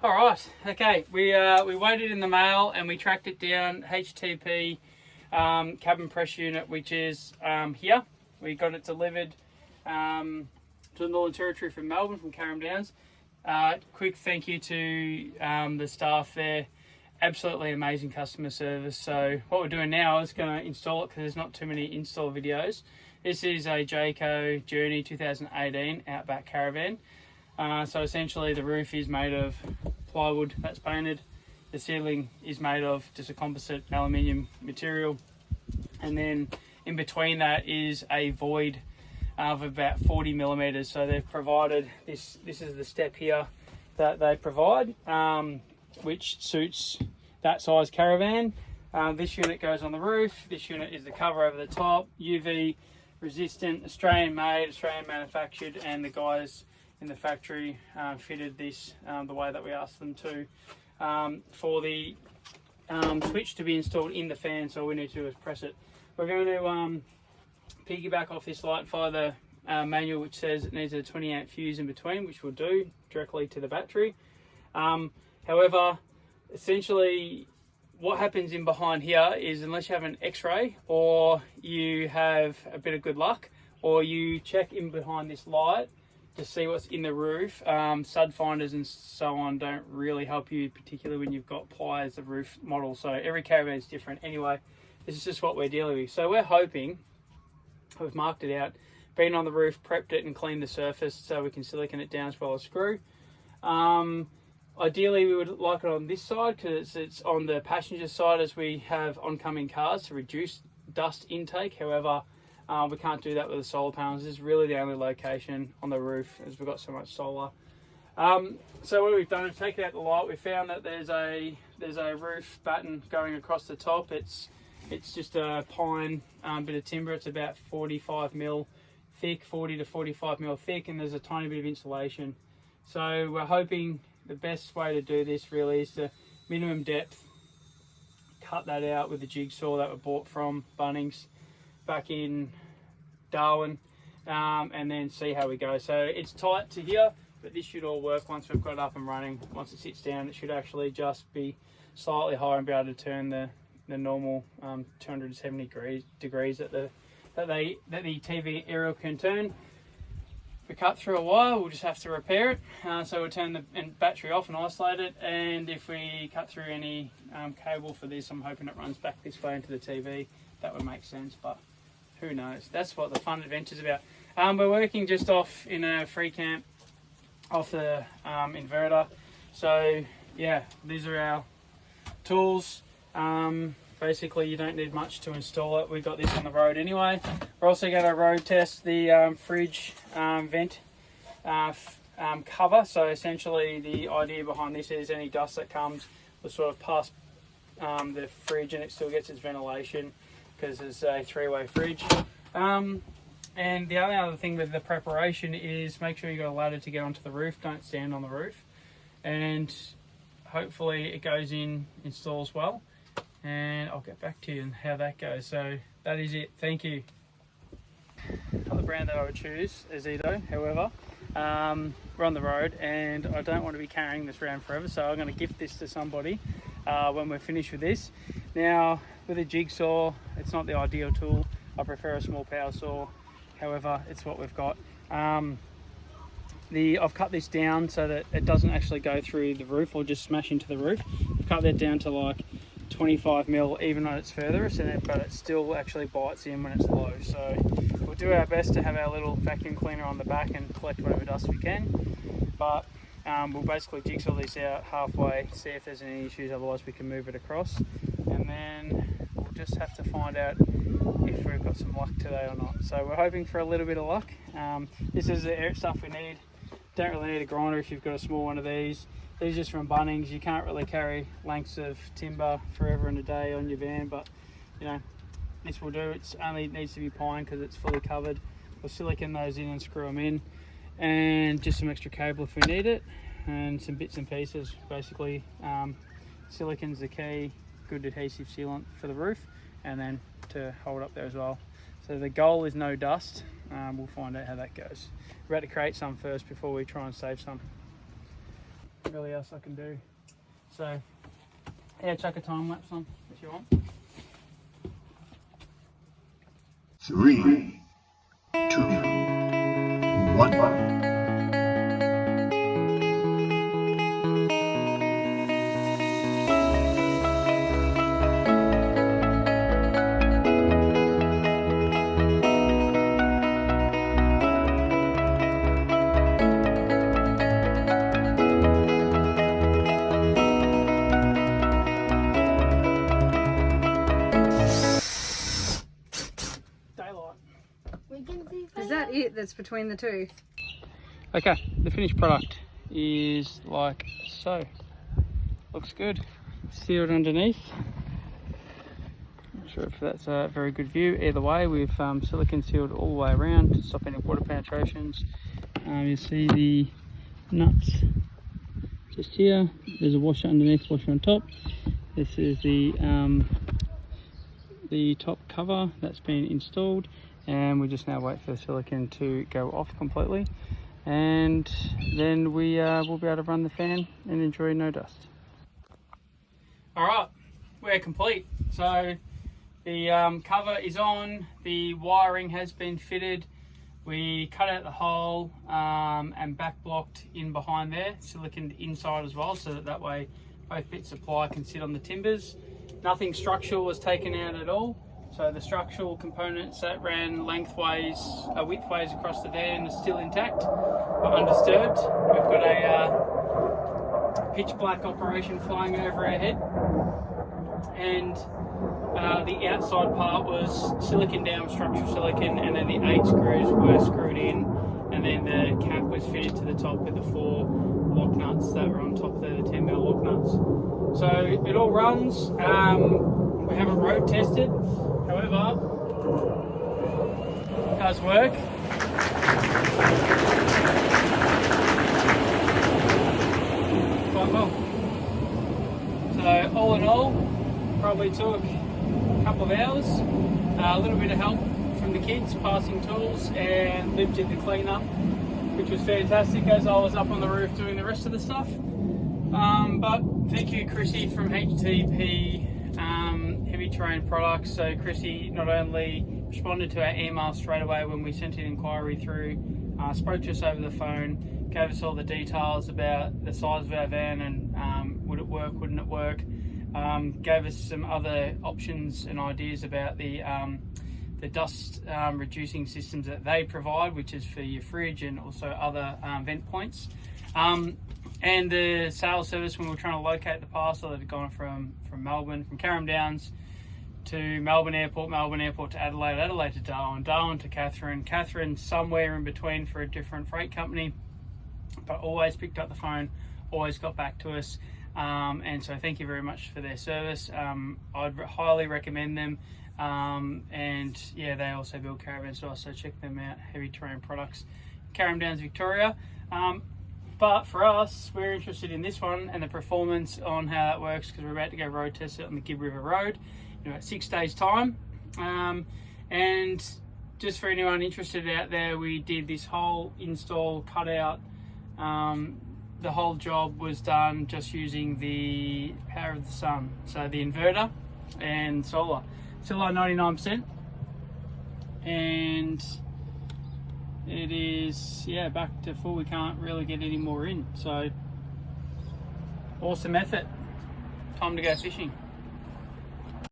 All right, okay, we waited in the mail and we tracked it down, HTP cabin press unit, which is here. We got it delivered to the Northern Territory from Melbourne, from Caravan. Quick thank you to the staff there. Absolutely amazing customer service. So what we're doing now is going to install it because there's not too many install videos. This is a Jayco Journey 2018 Outback Caravan. So essentially the roof is made of plywood that's painted. The ceiling is made of just a composite aluminium material. And then in between that is a void of about 40 millimeters. So they've provided this is the step here that they provide, which suits that size caravan. This unit goes on the roof. This unit is the cover over the top, UV resistant, Australian made, Australian manufactured, and the guys in the factory fitted this the way that we asked them to. For the switch to be installed in the fan, so all we need to do is press it. We're going to piggyback off this light via the manual, which says it needs a 20 amp fuse in between, which we'll do directly to the battery. However, essentially what happens in behind here is, unless you have an x-ray or you have a bit of good luck, or you check in behind this light to see what's in the roof, stud finders and so on don't really help you, particularly when you've got ply as the roof model. So every caravan is different. Anyway, this is just what we're dealing with. So we're hoping, we've marked it out, been on the roof, prepped it and cleaned the surface so we can silicone it down as well as screw. Ideally we would like it on this side because it's on the passenger side, as we have oncoming cars, to reduce dust intake. However, we can't do that with the solar panels. This is really the only location on the roof, as we've got so much solar. So what we've done is taken out the light. We found that there's a roof batten going across the top. It's just a pine bit of timber. It's about 45 mil thick, 40 to 45 mil thick, and there's a tiny bit of insulation. So we're hoping the best way to do this really is to minimum depth, cut that out with the jigsaw that we bought from Bunnings back in Darwin, and then see how we go. So it's tight to here, but this should all work once we've got it up and running. Once it sits down, it should actually just be slightly higher and be able to turn the normal 270 degrees that the TV aerial can turn. If we cut through a wire, we'll just have to repair it. So we'll turn the battery off and isolate it, and if we cut through any cable for this, I'm hoping it runs back this way into the TV. That would make sense, but who knows. That's what the fun adventure's about. We're working just off in a free camp off the inverter. So yeah, these are our tools. Basically you don't need much to install it. We've got this on the road anyway. We're also going to road test the fridge vent cover. So essentially the idea behind this is any dust that comes will sort of pass the fridge and it still gets its ventilation, because it's a three-way fridge. And the only other thing with the preparation is make sure you've got a ladder to get onto the roof. Don't stand on the roof, and hopefully it goes in, installs well, and I'll get back to you and how that goes. So that is it. Thank you. Not the brand that I would choose is Edo. However, we're on the road and I don't want to be carrying this around forever, so I'm going to gift this to somebody when we're finished with this. Now with a jigsaw, it's not the ideal tool. I prefer a small power saw. However, it's what we've got. I've cut this down so that it doesn't actually go through the roof or just smash into the roof. I've cut that down to like 25 mil, even when it's further, but it still actually bites in when it's low. So we'll do our best to have our little vacuum cleaner on the back and collect whatever dust we can. But we'll basically jigsaw this out halfway, see if there's any issues, otherwise we can move it across. And then we'll just have to find out if we've got some luck today or not. So we're hoping for a little bit of luck. This is the stuff we need. Don't really need a grinder if you've got a small one of these. These are just from Bunnings. You can't really carry lengths of timber forever and a day on your van, but you know, this will do. It only needs to be pine because it's fully covered. We'll silicone those in and screw them in, and just some extra cable if we need it, and some bits and pieces. Basically, silicone's the key, good adhesive sealant for the roof, and then to hold up there as well. So the goal is no dust. We'll find out how that goes. We're about to create some first before we try and save some. really else I can do. So yeah, chuck a time lapse on if you want. 3, 2, 1. Is that it that's between the two? Okay, the finished product is like so. Looks good. Sealed underneath. Not sure if that's a very good view. Either way, we've silicone sealed all the way around to stop any water penetrations. You see the nuts just here. There's a washer underneath, washer on top. This is the top cover that's been installed, and we just now wait for the silicone to go off completely, and then we will be able to run the fan and enjoy no dust. All right, we're complete. So the cover is on, the wiring has been fitted. We cut out the hole and back blocked in behind there, siliconed inside as well, so that way both bits of ply can sit on the timbers. Nothing structural was taken out at all. So the structural components that ran widthways across the van are still intact, but undisturbed. We've got a pitch black operation flying over our head, and the outside part was silicon down, structural silicon, and then the 8 screws were screwed in, and then the cap was fitted to the top with the 4 lock nuts that were on top there, the 10mm lock nuts. So it all runs. We haven't road tested, however, it does work. Quite well. So all in all, probably took a couple of hours, a little bit of help from the kids passing tools, and Liv did the cleanup, which was fantastic as I was up on the roof doing the rest of the stuff. But thank you, Chrissy from HTP Heavy Terrain Products. So Chrissy not only responded to our email straight away when we sent an inquiry through, spoke to us over the phone, gave us all the details about the size of our van and would it work, wouldn't it work, gave us some other options and ideas about the dust reducing systems that they provide, which is for your fridge and also other vent points. And the sales service when we were trying to locate the parcel that had gone from Melbourne, from Caravan to Melbourne Airport to Adelaide, Adelaide to Darwin, Darwin to Catherine somewhere in between for a different freight company, but always picked up the phone, always got back to us. And so thank you very much for their service. I'd highly recommend them. And yeah, they also build caravans, so check them out. Heavy Terrain Products, Caravan, Victoria. But for us, we're interested in this one and the performance on how that works, because we're about to go road test it on the Gibb River Road in about 6 days time. And just for anyone interested out there, we did this whole install cutout. The whole job was done just using the power of the sun, so the inverter and solar. Still at 99%, and it is, yeah, back to full. We can't really get any more in, so awesome effort. Time to go fishing.